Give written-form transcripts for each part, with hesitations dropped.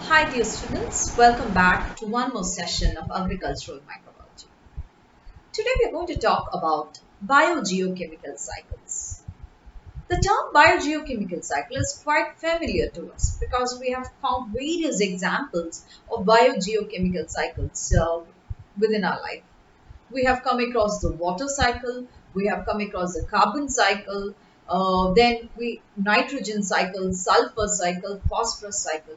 Hi dear students, welcome back to one more session of agricultural microbiology. Today we are going to talk about biogeochemical cycles. The term biogeochemical cycle is quite familiar to us because we have found various examples of biogeochemical cycles within our life. We have come across the water cycle, we have come across the carbon cycle, then we nitrogen cycle, sulfur cycle, phosphorus cycle.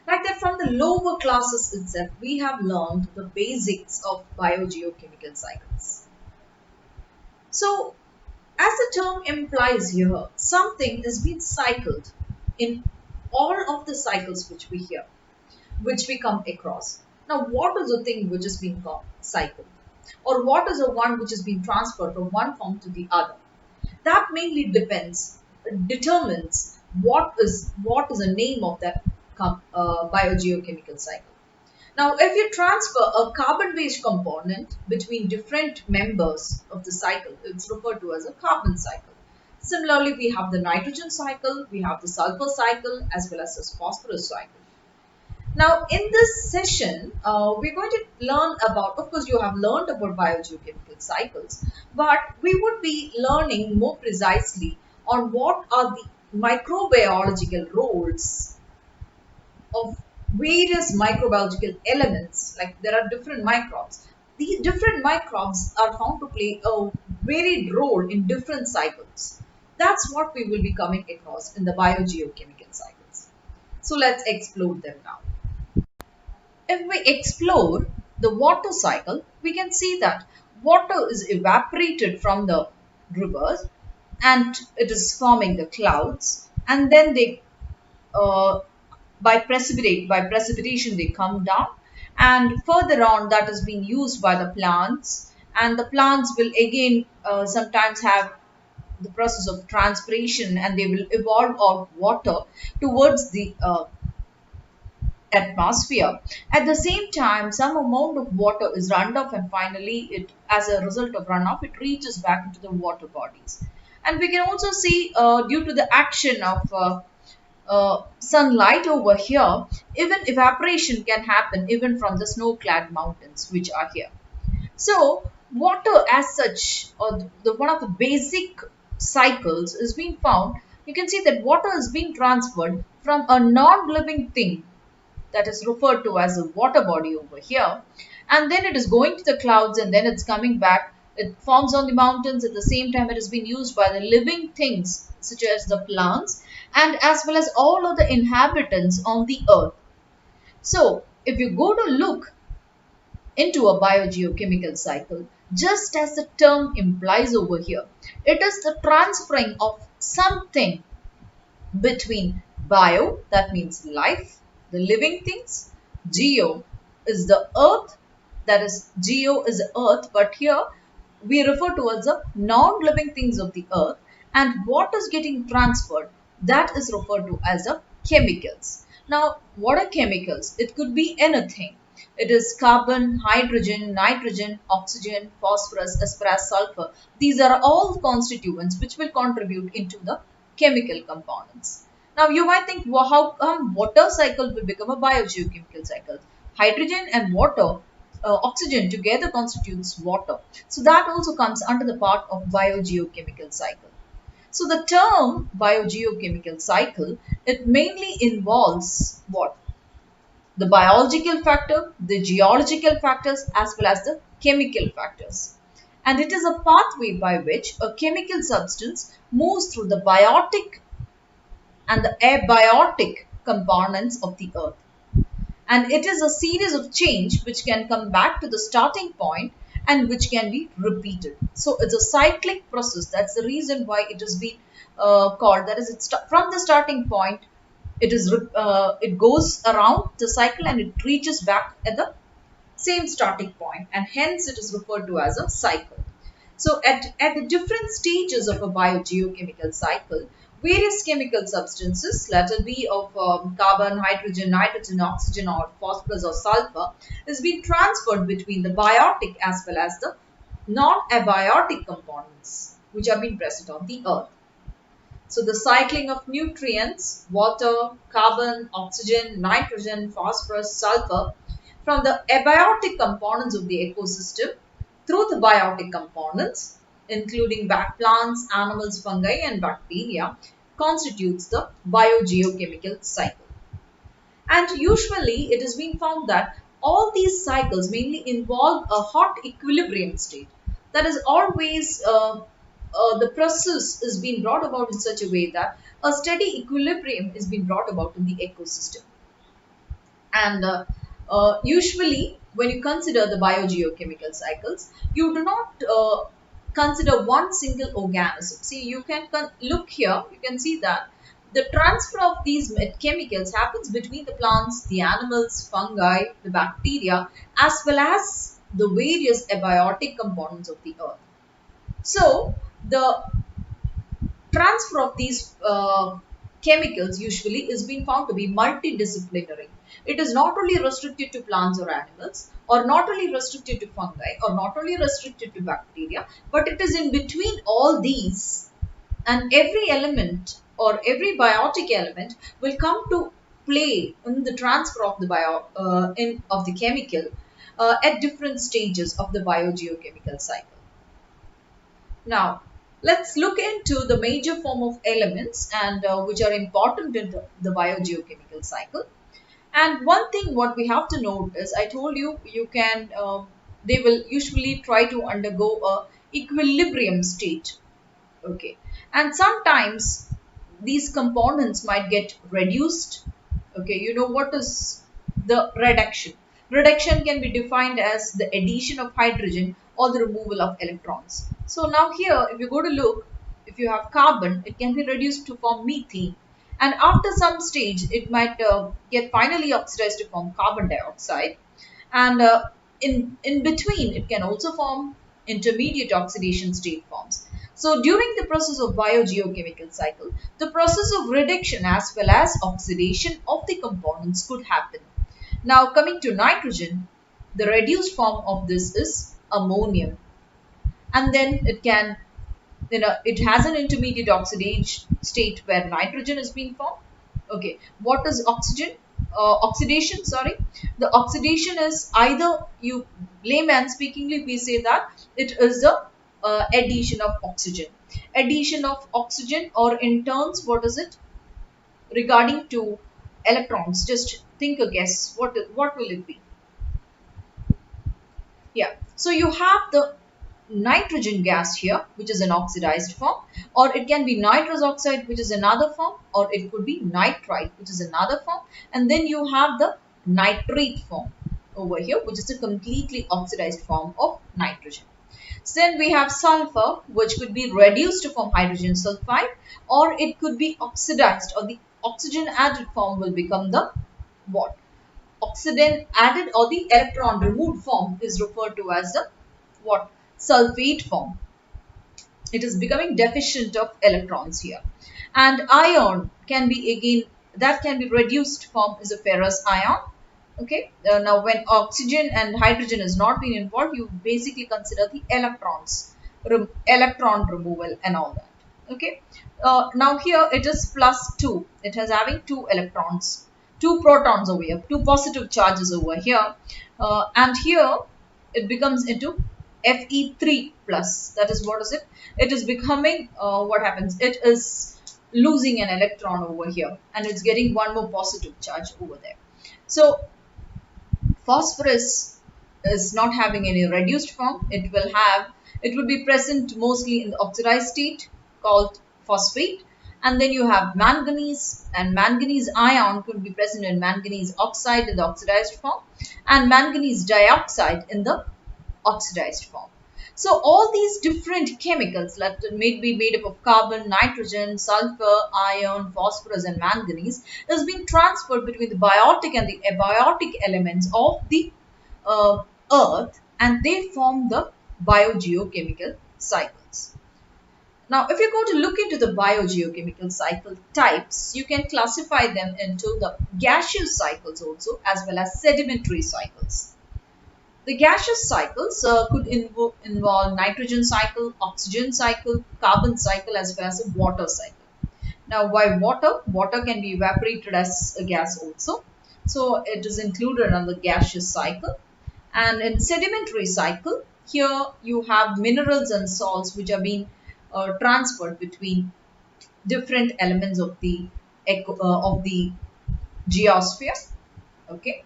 Like that, from the lower classes itself, we have learned the basics of biogeochemical cycles. So, as the term implies here, something is being cycled in all of the cycles which we hear, which we come across. Now, what is the thing which is being cycled? Or what is the one which is being transferred from one form to the other? That mainly determines what is the name of that biogeochemical cycle. Now, if you transfer a carbon-based component between different members of the cycle, it's referred to as a carbon cycle. Similarly, we have the nitrogen cycle, we have the sulfur cycle, as well as the phosphorus cycle. Now, in this session, we're going to learn about, of course, you have learned about biogeochemical cycles, but we would be learning more precisely on what are the microbiological roles of various microbiological elements. Like there are different microbes. These different microbes are found to play a varied role in different cycles. That's what we will be coming across in the biogeochemical cycles. So let's explore them now. If we explore the water cycle, we can see that water is evaporated from the rivers and it is forming the clouds, and then they by precipitation they come down, and further on that is being used by the plants, and the plants will again sometimes have the process of transpiration, and they will evolve out water towards the atmosphere. At the same time, some amount of water is run off, and finally, it as a result of runoff, it reaches back into the water bodies. And we can also see, due to the action of sunlight over here, even evaporation can happen even from the snow-clad mountains which are here. So, water as such, or the one of the basic cycles is being found. You can see that water is being transferred from a non-living thing, that is referred to as a water body over here, and then it is going to the clouds, and then it's coming back. It forms on the mountains. At the same time, it has been used by the living things such as the plants, and as well as all of the inhabitants on the earth. So if you go to look into a biogeochemical cycle, just as the term implies over here, it is the transferring of something between bio, that means life, the living things. Geo is the earth, that is, geo is the earth, but here we refer to as the non-living things of the earth, and what is getting transferred, that is referred to as the chemicals. Now, what are chemicals? It could be anything. It is carbon, hydrogen, nitrogen, oxygen, phosphorus, as well as sulfur. These are all constituents which will contribute into the chemical components. Now you might think, well, how come water cycle will become a biogeochemical cycle? Hydrogen and water, oxygen together constitutes water. So that also comes under the part of biogeochemical cycle. So the term biogeochemical cycle, it mainly involves what? The biological factor, the geological factors, as well as the chemical factors. And it is a pathway by which a chemical substance moves through the biotic and the abiotic components of the earth. And it is a series of change which can come back to the starting point and which can be repeated. So it's a cyclic process. That's the reason why it has been called. That is, from the starting point, it goes around the cycle and it reaches back at the same starting point, and hence it is referred to as a cycle. So at the different stages of a biogeochemical cycle, various chemical substances, let it be of carbon, hydrogen, nitrogen, oxygen, or phosphorus or sulfur, is being transferred between the biotic as well as the non-abiotic components which have been present on the earth. So the cycling of nutrients, water, carbon, oxygen, nitrogen, phosphorus, sulfur from the abiotic components of the ecosystem through the biotic components, including plants, animals, fungi, and bacteria, constitutes the biogeochemical cycle. And usually it has been found that all these cycles mainly involve a hot equilibrium state. That is always the process is being brought about in such a way that a steady equilibrium is being brought about in the ecosystem. And usually, when you consider the biogeochemical cycles, you do not consider one single organism. See, you can look here, you can see that the transfer of these chemicals happens between the plants, the animals, fungi, the bacteria, as well as the various abiotic components of the earth. So, the transfer of these chemicals usually is being found to be multidisciplinary. It is not only restricted to plants or animals, or not only restricted to fungi, or not only restricted to bacteria, but it is in between all these, and every element or every biotic element will come to play in the transfer of the of the chemical at different stages of the biogeochemical cycle. Now, let's look into the major form of elements and which are important in the biogeochemical cycle. And one thing what we have to note is, I told you, you can, they will usually try to undergo a equilibrium state. Okay. And sometimes these components might get reduced. Okay. You know what is the reduction? Reduction can be defined as the addition of hydrogen or the removal of electrons. So now here, if you go to look, if you have carbon, it can be reduced to form methane. And after some stage, it might get finally oxidized to form carbon dioxide. And in between, it can also form intermediate oxidation state forms. So during the process of biogeochemical cycle, the process of reduction as well as oxidation of the components could happen. Now coming to nitrogen, the reduced form of this is ammonium, and then it can, it has an intermediate oxidation state where nitrogen is being formed. Okay, what is oxygen? Oxidation, sorry. The oxidation is either, you layman speakingly, we say that it is the addition of oxygen. Addition of oxygen, or in turns, what is it? Regarding to electrons, just think a guess. What will it be? Yeah. So you have the nitrogen gas here, which is an oxidized form, or it can be nitrous oxide, which is another form, or it could be nitrite, which is another form. And then you have the nitrate form over here, which is a completely oxidized form of nitrogen. So then we have sulfur, which could be reduced to form hydrogen sulfide, or it could be oxidized, or the oxygen added form will become the what? Oxygen added, or the electron removed form is referred to as the what? Sulfate form. It is becoming deficient of electrons here. And ion can be, again, that can be reduced form is a ferrous ion. Okay. Now when oxygen and hydrogen is not being involved, you basically consider the electrons, electron removal and all that. Okay. Now here it is +2. It has having 2 electrons, 2 protons over here, 2 positive charges over here. And here it becomes into Fe3 plus. That is, what is it? It is becoming, what happens? It is losing an electron over here, and it's getting one more positive charge over there. So phosphorus is not having any reduced form. It will be present mostly in the oxidized state called phosphate. And then you have manganese, and manganese ion could be present in manganese oxide in the oxidized form, and manganese dioxide in the oxidized form. So all these different chemicals that may be made up of carbon, nitrogen, sulfur, iron, phosphorus and manganese is being transferred between the biotic and the abiotic elements of the earth, and they form the biogeochemical cycles. Now, if you go to look into the biogeochemical cycle types, you can classify them into the gaseous cycles also, as well as sedimentary cycles. The gaseous cycles could involve nitrogen cycle, oxygen cycle, carbon cycle, as well as a water cycle. Now, why water? Water can be evaporated as a gas also. So, it is included on the gaseous cycle. And in sedimentary cycle, here you have minerals and salts which are being transferred between different elements of the of the geosphere. Okay.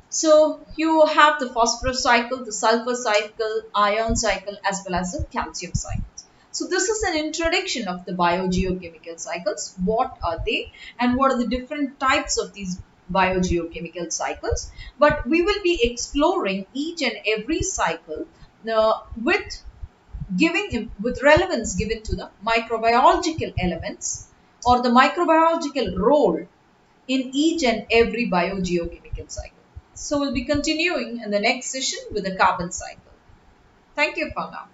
So you have the phosphorus cycle, the sulfur cycle, ion cycle, as well as the calcium cycles. So this is an introduction of the biogeochemical cycles. What are they and what are the different types of these biogeochemical cycles? But we will be exploring each and every cycle with with relevance given to the microbiological elements or the microbiological role in each and every biogeochemical cycle. So we'll be continuing in the next session with the carbon cycle. Thank you for now.